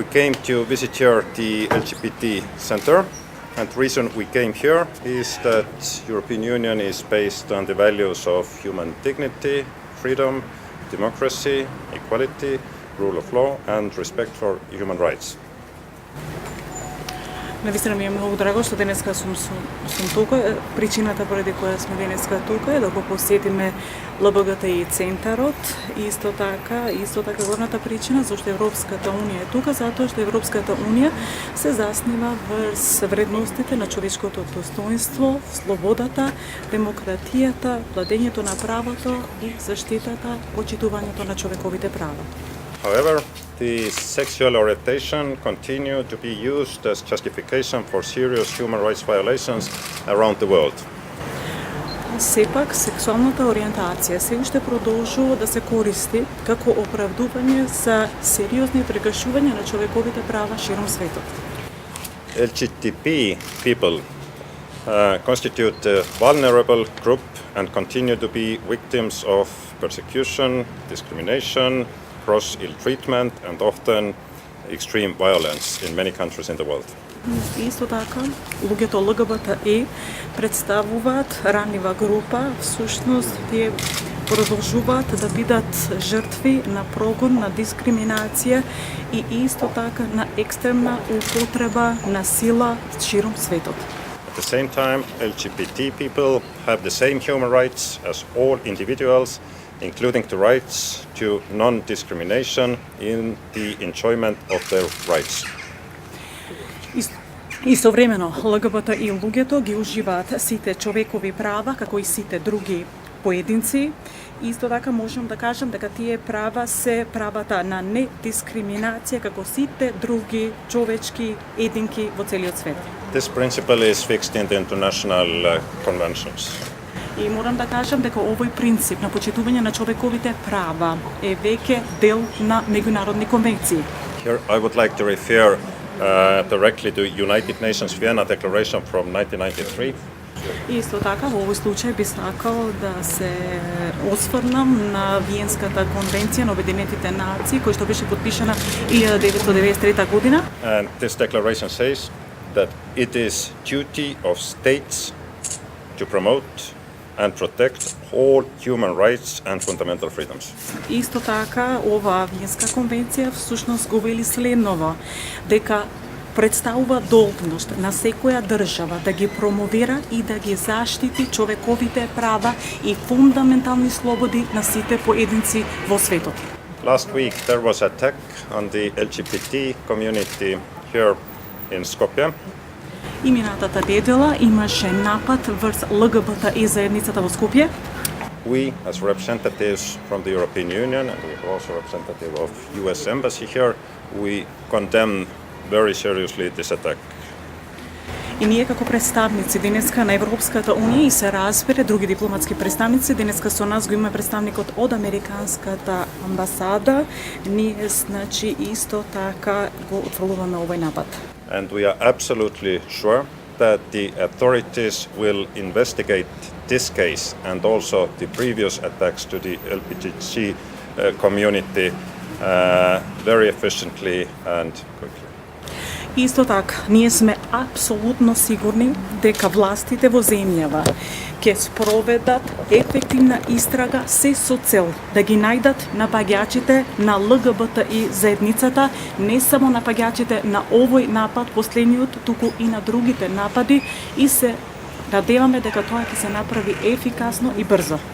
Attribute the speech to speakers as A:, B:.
A: We came to visit here the LGBT Center, and the reason we came here is that European Union is based on the values of human dignity, freedom, democracy, equality, rule of law and respect for human rights.
B: Навистина ми е многу драго што денеска сум тука. Причината поради која сме денеска тука е да го посетиме ЛГБТИ центарот и исто така главната причина зашто Европската унија е тука, затоа што Европската унија се заснива врз вредностите на човечкото достоинство, слободата, демократијата, владењето на правото и заштитата, почитувањето на човековите права.
A: However, the sexual orientation continue to be used as justification for serious human rights violations around the world.
B: Сепак, сексуалната ориентација се уште продолжува да се користи како оправдување за сериозни прекршувања на човековите права широм светот.
A: LGBT people constitute a vulnerable group and continue to be victims of persecution, discrimination, gross ill treatment and often extreme violence in many countries in the world.
B: Исто така, луѓето ЛГБТИ представуваат ранлива група, всушност тие продолжуваат да бидат жртви на прогон, на дискриминација и исто така на екстремна употреба на сила широм светот.
A: At the same time, LGBT people have the same human rights as all individuals, including the rights to non-discrimination in the enjoyment of their rights.
B: Истовремено, ЛГБТИ луѓето ги уживаат сите човекови права, како и сите други поединци. Исто така можам да кажам дека тие права се правата на недискриминација како сите други човечки единки во целиот свет.
A: This principle is fixed in the international conventions.
B: И морам да кажам дека овој принцип на почитување на човековите права е веќе дел на меѓународни конвенции.
A: Here I would like to refer directly to United Nations Vienna Declaration from 1993.
B: Исто така, во овој случај би сакал да се осврнам на Виенската конвенција на Обединетите нации, која што беше подпишана 1993 година.
A: And this declaration says that it is duty of states to promote and protect all human rights and fundamental freedoms.
B: Исто така, оваа Виенска конвенција всушност го вели следново, дека представува должност на секоја држава да ги промовира и да ги заштити човековите права и фундаментални слободи на сите поединци во светот.
A: Last week there was an attack on the LGBT community here in Skopje.
B: И минатата недела имаше напад врз ЛГБТИ заедницата во Скопје.
A: We, as representatives from the European Union, and we are also representative of US Embassy here, we condemn very seriously this attack.
B: И ние како представници денеска на Европската унија и се разбере други дипломатски представници, денеска со нас го има представникот од Американската амбасада, ние значи исто така го отфрлуваме овој напад.
A: And we are absolutely sure that the authorities will investigate this case and also the previous attacks to the LGBT community very efficiently and quickly.
B: Исто така, ние сме апсолутно сигурни дека властите во земјава ќе спроведат ефективна истрага се со цел да ги најдат напаѓачите на ЛГБТИ заедницата, не само напаѓачите на овој напад, последниот, туку и на другите напади и се надеваме дека тоа ќе се направи ефикасно и брзо.